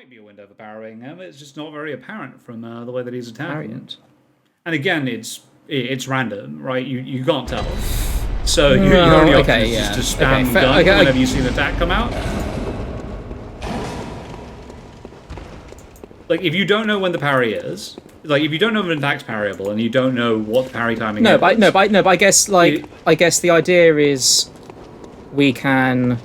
might be a window for parrying him. It's just not very apparent from the way that he's attacking. Variant. And again, it's random, right? You can't tell. So your only option is just to spam gun whenever you see an attack come out. Like, if you don't know when the parry is, like, if you don't know if an attack's parryable and you don't know what the parry timing is... But I guess, like, I guess the idea is we can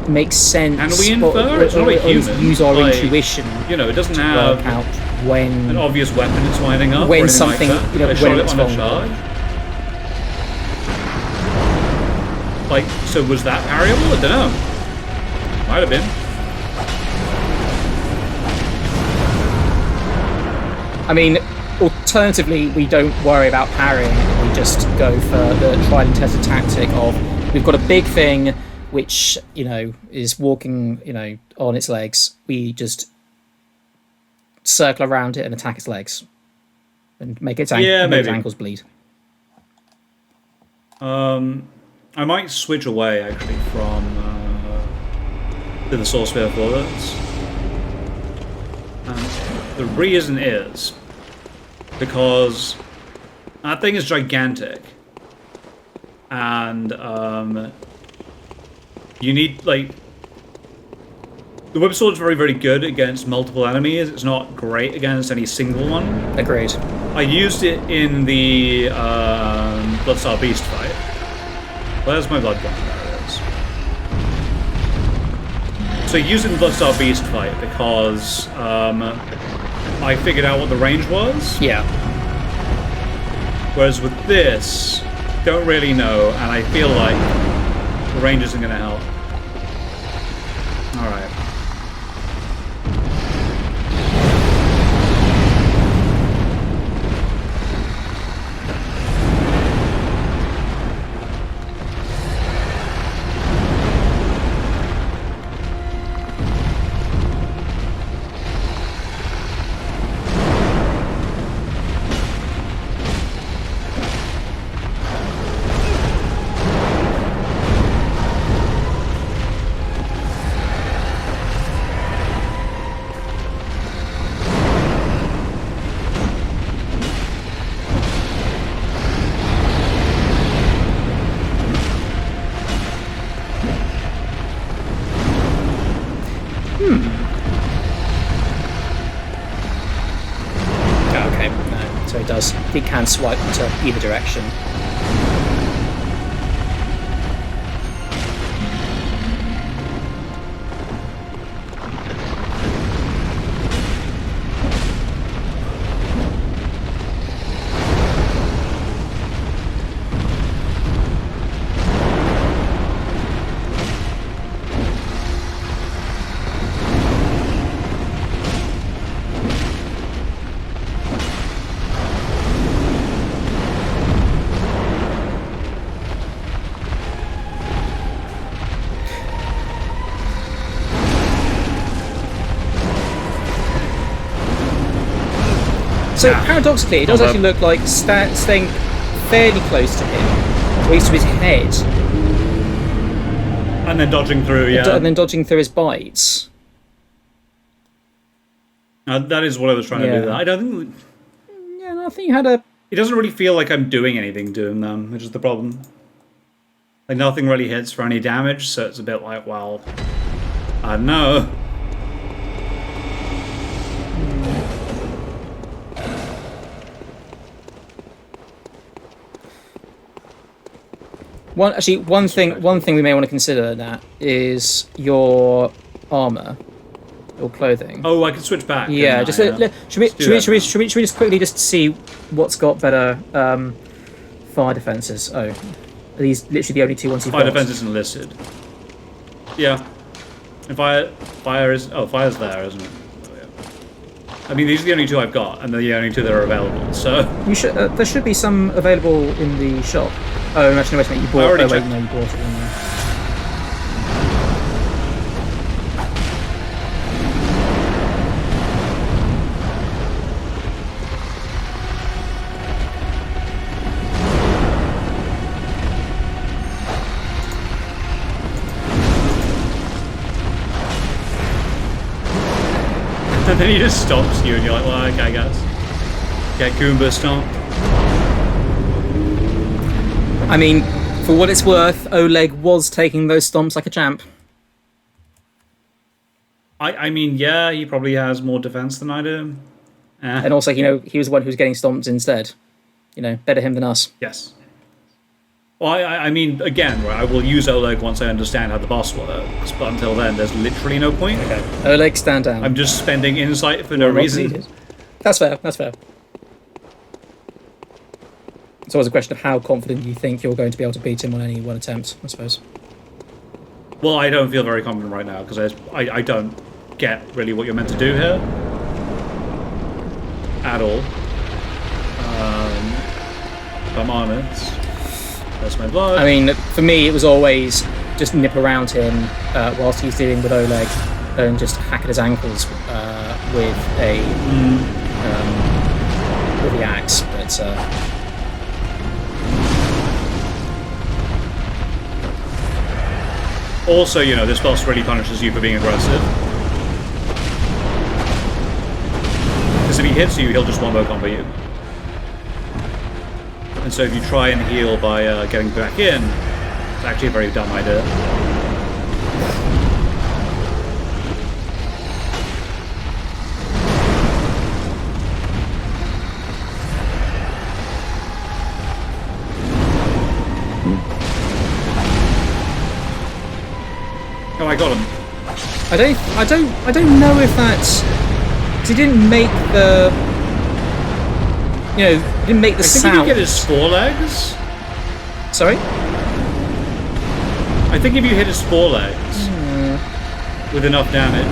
make sense... Can we infer? It's not a human. Use our intuition. You know, it doesn't to have work out when an obvious weapon it's winding up. When something, like you know, I when shot it it's on a charge. Like, so was that parryable? I don't know. Might have been. I mean, alternatively, we don't worry about parrying. We just go for the tried and tested tactic of we've got a big thing which, you know, is walking, you know, on its legs. We just circle around it and attack its legs and make its ankles bleed. I might switch away actually from to the source sphere for this. The reason is because that thing is gigantic, and you need, like, the whip sword is very, very good against multiple enemies. It's not great against any single one. Agreed. I used it in the Bloodstar Beast fight. Where's my Bloodborne? There it is. So I used it in the Bloodstar Beast fight because I figured out what the range was. Yeah. Whereas with this, don't really know, and I feel like the range isn't going to help. Alright. Okay, no. So it can swipe to either direction. So paradoxically, it does actually look like staying fairly close to him, close to his head, and then dodging through, and then dodging through his bites. That is what I was trying to do. I don't think. Yeah, no, I think you had a. It doesn't really feel like I'm doing anything to him, though, which is the problem. Like, nothing really hits for any damage, so it's a bit like, well, I don't know. One thing we may want to consider that is your armor, or clothing. Oh, I can switch back. Yeah, just should we just quickly just see what's got better fire defenses? Oh, are these literally the only two ones you've got? Fire defense isn't listed. Yeah, and fire's there, isn't it? Oh, yeah. I mean, these are the only two I've got, and they're the only two that are available. So you should there should be some available in the shop. Oh, actually, wait a minute, you bought it. No, you bought it, didn't you? And then he just stomps you, and you're like, well, okay, I guess. Get Goomba stomped. I mean, for what it's worth, Oleg was taking those stomps like a champ. I mean, yeah, he probably has more defense than I do. And also, he was the one who was getting stomped instead. Better him than us. Yes. Well, I mean, again, right, I will use Oleg once I understand how the boss works, but until then, there's literally no point. Okay. Oleg, stand down. I'm just spending insight for no reason. That's fair. It's always a question of how confident you think you're going to be able to beat him on any one attempt, I suppose. Well, I don't feel very confident right now, because I don't get really what you're meant to do here. At all. If I'm honest. That's my blood. I mean, for me, it was always just nip around him whilst he's dealing with Oleg and just hack at his ankles with the axe. But also, this boss really punishes you for being aggressive. Because if he hits you, he'll just wombo combo you. And so if you try and heal by getting back in, it's actually a very dumb idea. Oh, I got him. I don't know if that's... Because he didn't make the... he didn't make the sound. I think if you get his forelegs... Sorry? I think if you hit his forelegs with enough damage...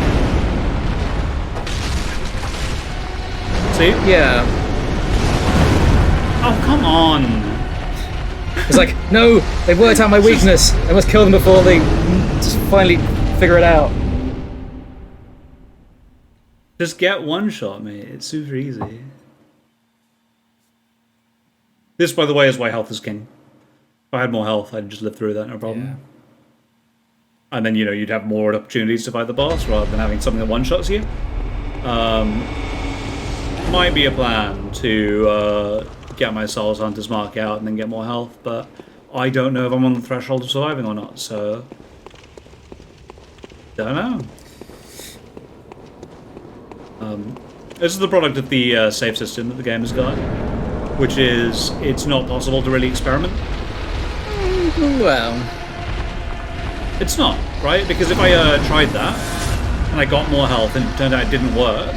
See? Yeah. Oh, come on! It's like, no, they've worked out my weakness. I must kill them before they just finally figure it out. Just get one shot, mate. It's super easy. This, by the way, is why health is king. If I had more health, I'd just live through that, no problem. Yeah. And then, you'd have more opportunities to fight the boss rather than having something that one-shots you. Might be a plan to get my Souls Hunter's Mark out and then get more health, but I don't know if I'm on the threshold of surviving or not, so... Don't know. This is the product of the save system that the game has got, which is, it's not possible to really experiment. Well... It's not, right? Because if I tried that, and I got more health and it turned out it didn't work,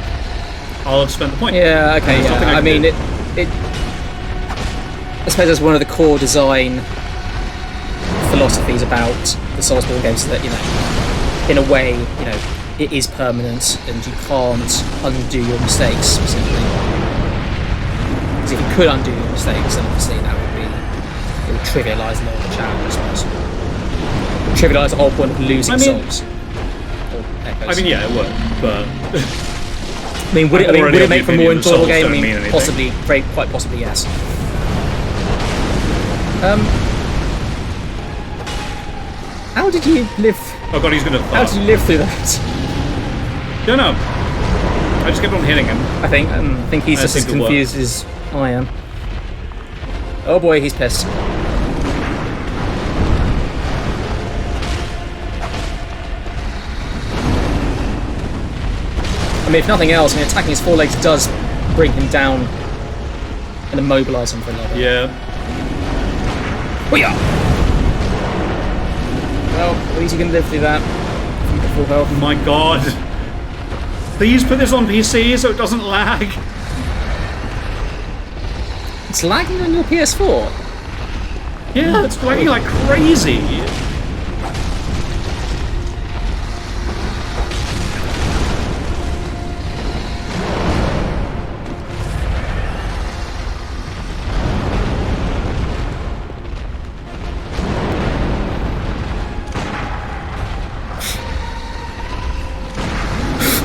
I'll have spent the point. Yeah, okay, yeah. I mean, it I suppose that's one of the core design philosophies about the Soulsborne games, that, in a way, it is permanent and you can't undo your mistakes, specifically. Because if you could undo your mistakes, then obviously it would trivialise a lot of the challenge, I suppose. Trivialise the whole point of losing souls. I mean, yeah, it would, but... I mean, would it make for a more enjoyable game? I mean, possibly, quite possibly, yes. How did you live? Oh god, he's gonna. How did you live through that? Don't know. I just kept on hitting him. I think he's just as confused as I am. Oh boy, he's pissed. I mean, if nothing else, attacking his forelegs does bring him down and immobilise him for a little bit. Yeah. Well, at least you can live through that. Full health. Oh my god. Please put this on PC so it doesn't lag. It's lagging on your PS4? Yeah, it's lagging like crazy.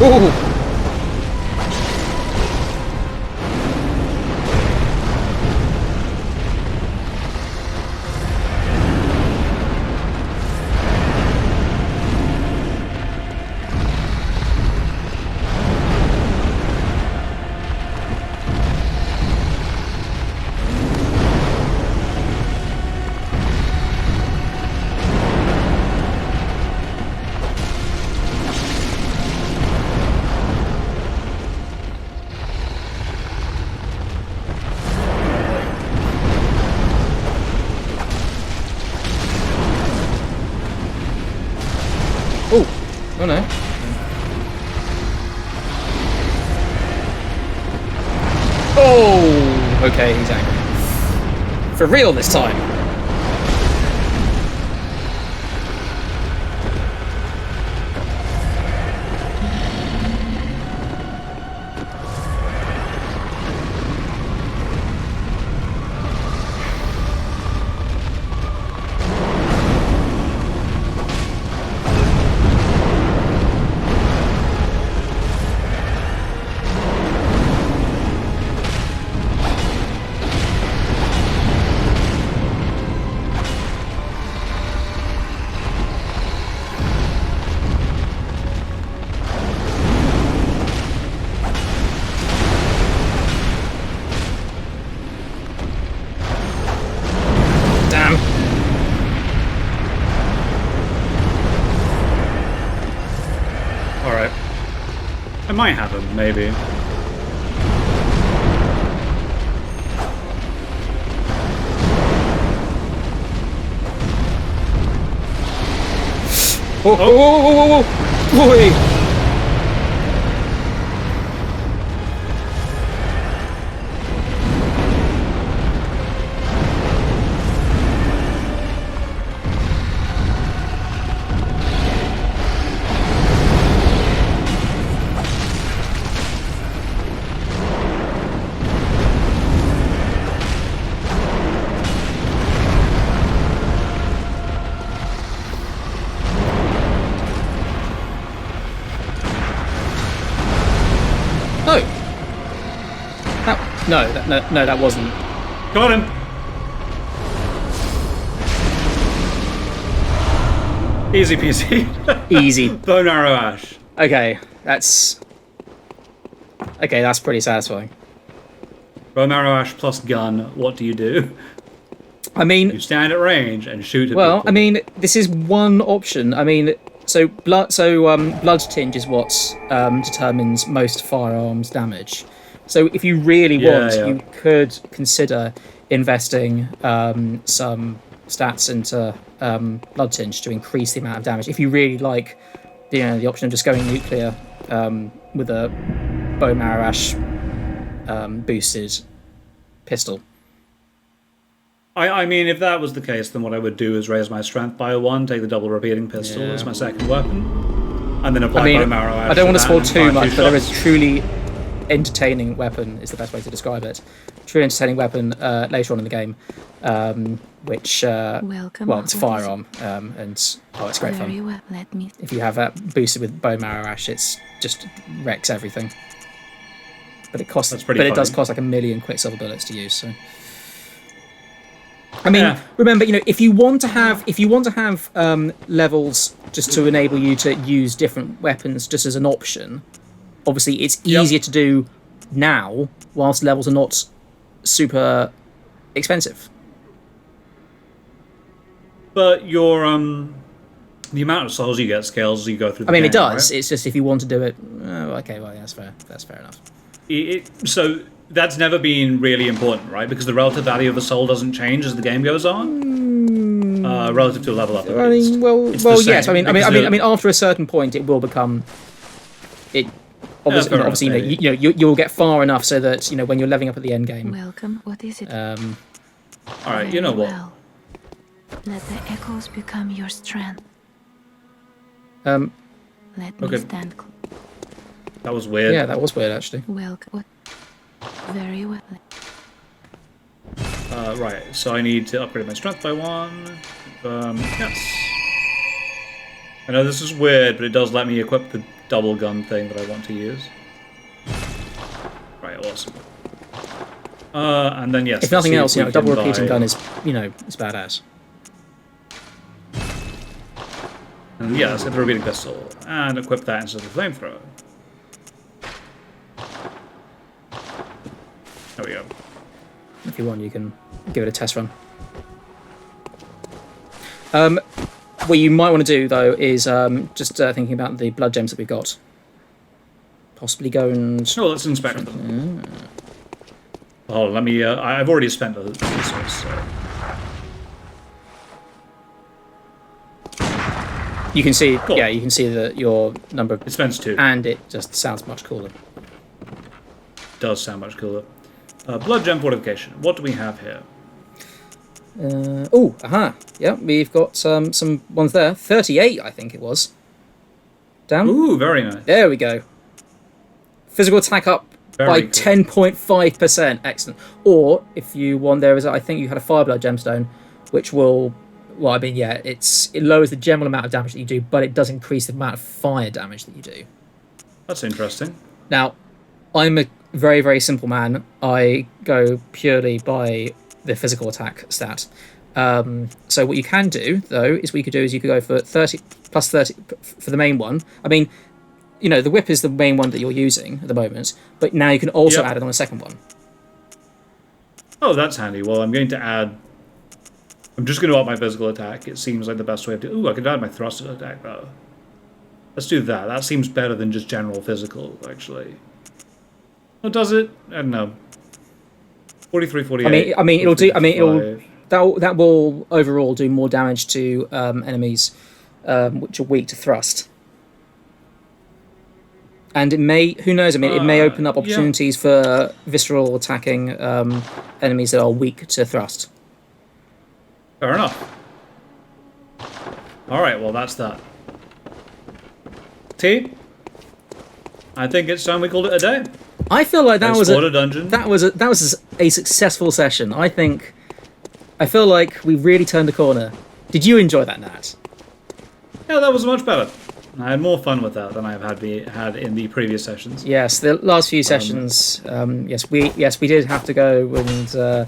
Ooh. Oh no. Oh! Okay, he's angry. For real this time. Alright. I might have him, maybe. Oh, oh, oh, oh, oh, oh, boy! No, that wasn't. Got him! Easy peasy. Easy. Bone arrow ash. Okay, that's pretty satisfying. Bone arrow ash plus gun. What do you do? I mean, You stand at range and shoot at well, people. I mean, this is one option. I mean, blood tinge is what determines most firearms damage. So if you really want, you could consider investing some stats into blood tinge to increase the amount of damage. If you really like, the option of just going nuclear with a bone marrow ash boosted pistol. I mean, if that was the case, then what I would do is raise my strength by 1, take the double repeating pistol as my second weapon, and then apply bone marrow ash. I don't want to spoil too much, but there shots. is truly entertaining weapon is the best way to describe it. Truly entertaining weapon later on in the game, which it's a firearm, and it's great fun. Well, let me... If you have that boosted with bone marrow ash, it's just wrecks everything. But it costs. That's pretty But it funny. does cost like 1 million quicksilver bullets to use. So, I mean, remember, if you want to have levels just to enable you to use different weapons just as an option. Obviously, it's easier to do now, whilst levels are not super expensive. But your the amount of souls you get scales as you go through the game, it does. Right? It's just if you want to do it. Oh, okay, well, yeah, that's fair. That's fair enough. So that's never been really important, right? Because the relative value of a soul doesn't change as the game goes on, relative to a level up. I mean, yes. I mean, after a certain point, it will become. It obviously, you'll get far enough so that when you're leveling up at the end game. Welcome. What is it? All right, you know what? Well, let the echoes become your strength. Let me stand. That was weird. Yeah, that was weird actually. Welcome. Very well. Right, so I need to upgrade my strength by 1. Yes. I know this is weird, but it does let me equip the double gun thing that I want to use. Right, awesome. And then yes. If nothing else, a double repeating gun is it's badass. And yeah, let's get the repeating pistol and equip that instead of the flamethrower. There we go. If you want, you can give it a test run. What you might want to do though is just thinking about the blood gems that we've got. Possibly go and. Oh, let's inspect them. Oh, let me. I've already spent a resource. So. You can see, Cool. yeah, you can see that your number, It spends 2. and it just sounds much cooler. Does sound much cooler. Blood gem fortification. What do we have here? Yeah, we've got some ones there. 38, I think it was. Down. Ooh, very nice. There we go. Physical attack up by Very cool. 10.5%. Excellent. Or if you want, there is, I think you had a Fireblood gemstone, which will, well, I mean, yeah, it lowers the general amount of damage that you do, but it does increase the amount of fire damage that you do. That's interesting. Now, I'm a very, very simple man. I go purely by the physical attack stat. So what you can do, though, is what you could do is you could go for 30 plus 30 for the main one. I mean, you know, the whip is the main one that you're using at the moment, but now you can also add it on a second one. Oh, that's handy. Well, I'm going to add... I'm just going to up my physical attack. It seems like the best way of doing... Ooh, I could add my thrust attack, though. Let's do that. That seems better than just general physical, actually. What does it? I don't know. 43, 48. I mean, it'll do... I mean, it'll... that will overall do more damage to enemies which are weak to thrust. And it may, who knows, I mean, it may open up opportunities for visceral attacking enemies that are weak to thrust. Fair enough. Alright, well, that's that. T? I think it's time we called it a day. I feel like that was a dungeon. that was a successful session. I feel like we really turned a corner. Did you enjoy that, Nat? Yeah, that was much better. I had more fun with that than I've had in the previous sessions. Yes, the last few sessions. Yes, we did have to go and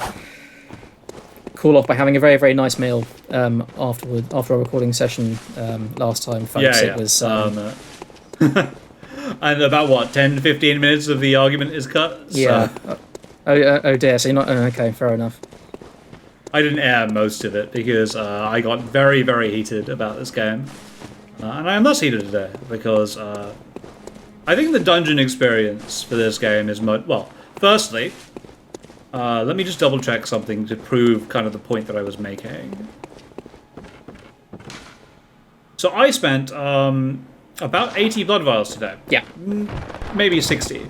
cool off by having a very, very nice meal after a recording session last time, folks. Yeah. It was. And about what, 10 to 15 minutes of the argument is cut? So Yeah. Oh dear. So you're not okay. Fair enough. I didn't air most of it because I got very, very heated about this game. And I am thus heated today because I think the dungeon experience for this game is much... Well, firstly, let me just double check something to prove kind of the point that I was making. So I spent about 80 blood vials today. Yeah. Maybe 60.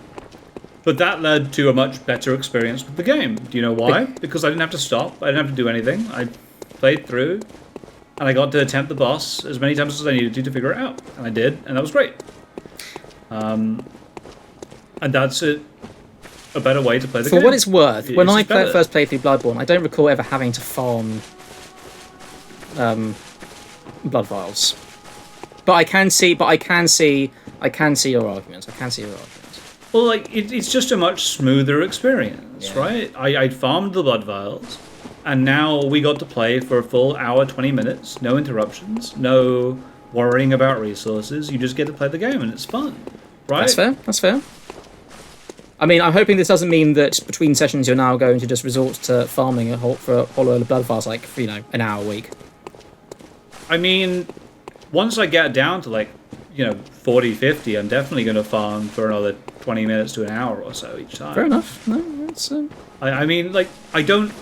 But that led to a much better experience with the game. Do you know why? Because I didn't have to stop. I didn't have to do anything. I played through. And I got to attempt the boss as many times as I needed to figure it out. And I did, and that was great. And that's a better way to play the game. For what it's worth, when I better. first played through Bloodborne, I don't recall ever having to farm blood vials. But I can see your argument. Well, like, it's just a much smoother experience, right? I farmed the blood vials. And now we got to play for a full hour, 20 minutes. No interruptions. No worrying about resources. You just get to play the game and it's fun. Right? That's fair. I mean, I'm hoping this doesn't mean that between sessions you're now going to just resort to farming for a whole load of blood vials, like, for, an hour a week. I mean, once I get down to, 40, 50, I'm definitely going to farm for another 20 minutes to an hour or so each time. Fair enough. No, that's... I mean, I don't...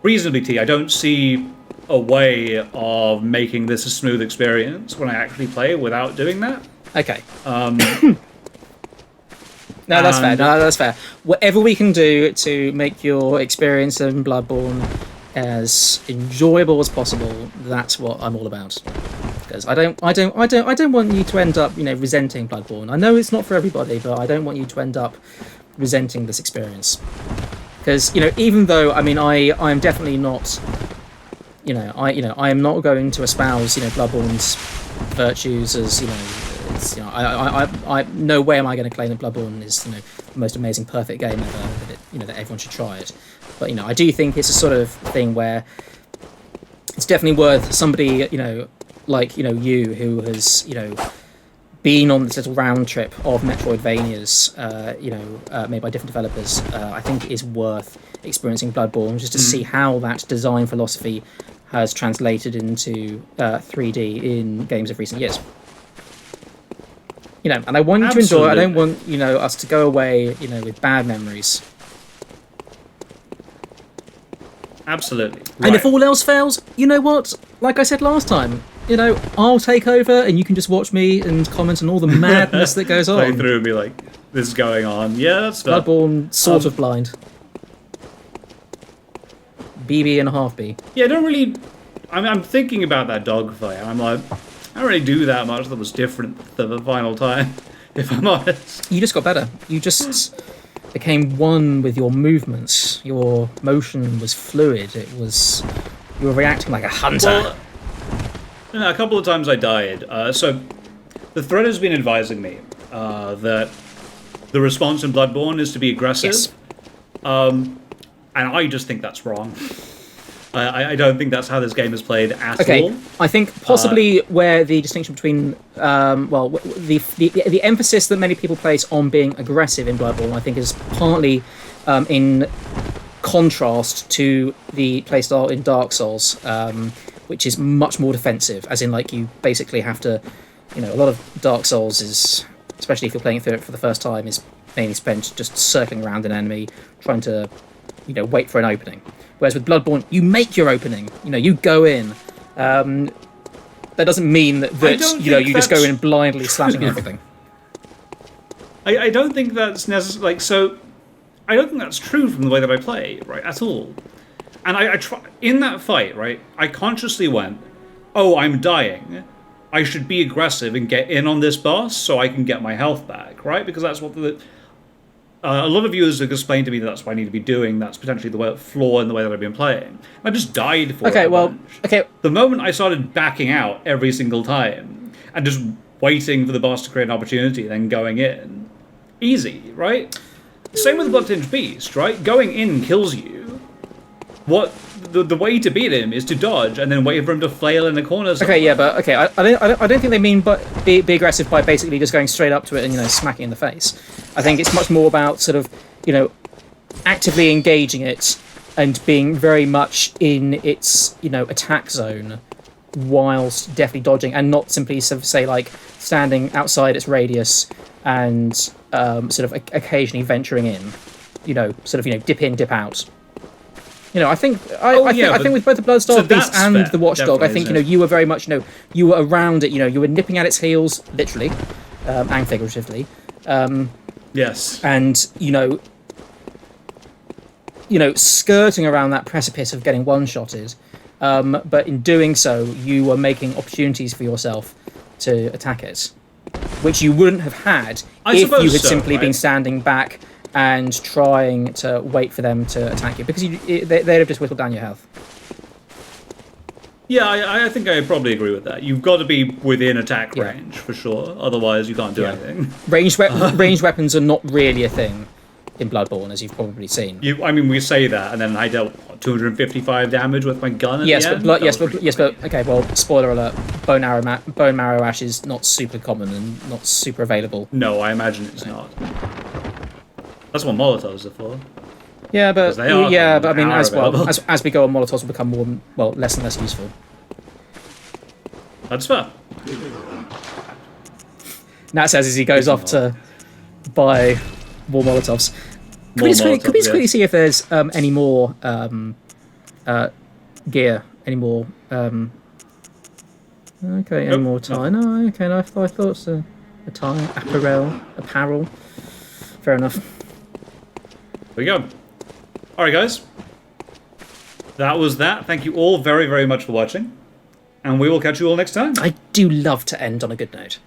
Reasonably, T, I don't see a way of making this a smooth experience when I actually play without doing that. Okay. No, that's fair. Whatever we can do to make your experience in Bloodborne as enjoyable as possible, that's what I'm all about. Because I don't want you to end up, resenting Bloodborne. I know it's not for everybody, but I don't want you to end up resenting this experience. Because even though I am definitely not, I am not going to espouse Bloodborne's virtues as I no way am I going to claim that Bloodborne is the most amazing perfect game ever, that everyone should try it. But I do think it's a sort of thing where it's definitely worth somebody like you who has been on this little round trip of Metroidvanias, made by different developers. I think it is worth experiencing Bloodborne just to see how that design philosophy has translated into 3D in games of recent years. And I want you to enjoy it. I don't want us to go away with bad memories. Absolutely. And if all else fails, you know what? Like I said last time, I'll take over, and you can just watch me and comment on all the madness that goes Play on. through and be like, this is going on. Yeah, that's fair. Bloodborne, sort of blind. BB and a half B. Yeah, I don't really... I'm thinking about that dogfight, and I'm like, I don't really do that much that was different the final time, if I'm honest. You just got better. You just became one with your movements. Your motion was fluid. You were reacting like a hunter. Well, a couple of times I died. So the thread has been advising me that the response in Bloodborne is to be aggressive. Yes. And I just think that's wrong. I don't think that's how this game is played at all. I think possibly where the distinction between, the emphasis that many people place on being aggressive in Bloodborne, I think, is partly in contrast to the playstyle in Dark Souls, which is much more defensive, as in, like, you basically have to, a lot of Dark Souls is, especially if you're playing through it for the first time, is mainly spent just circling around an enemy, trying to, wait for an opening. Whereas with Bloodborne, you make your opening. You go in. That doesn't mean that you just go in blindly slashing everything. I don't think that's necessary. I don't think that's true from the way that I play, right, at all. And I try in that fight, right. I consciously went, "Oh, I'm dying. I should be aggressive and get in on this boss so I can get my health back," right? Because that's what a lot of viewers have explained to me that's what I need to be doing. That's potentially the flaw in the way that I've been playing. I just died for it. The moment I started backing out every single time and just waiting for the boss to create an opportunity, then going in, easy, right? Same with the Blood-Tinged Beast, right? Going in kills you. The way to beat him is to dodge and then wait for him to flail in the corner. I don't think they mean be aggressive by basically just going straight up to it and smacking in the face. I think it's much more about sort of actively engaging it and being very much in its attack zone, whilst definitely dodging, and not simply sort of say like standing outside its radius and sort of occasionally venturing in, dip in, dip out. I think with both the Bloodstained Beast and the Watchdog, I think you were very much you were around it. You were nipping at its heels, literally and figuratively. Yes, and skirting around that precipice of getting one-shotted. But in doing so, you were making opportunities for yourself to attack it, which you wouldn't have had if you had simply been standing back and trying to wait for them to attack you, because they'd have just whittled down your health. Yeah, I think I probably agree with that. You've got to be within attack range, for sure. Otherwise, you can't do anything. Ranged weapons are not really a thing in Bloodborne, as you've probably seen. We say that, and then I dealt 255 damage with my gun at the end? But okay, well, spoiler alert, bone marrow ash is not super common and not super available. No, I imagine it's not. That's what Molotovs are for. Yeah, but I mean, as we go on, Molotovs will become less and less useful. That's fair. Nat says as he goes off to buy more Molotovs. Could we just quickly see if there's any more gear, any more? Any more tie? No, okay. No, I thought so. A tie, apparel. Fair enough. There we go. All right, guys. That was that. Thank you all very, very much for watching, and we will catch you all next time. I do love to end on a good note.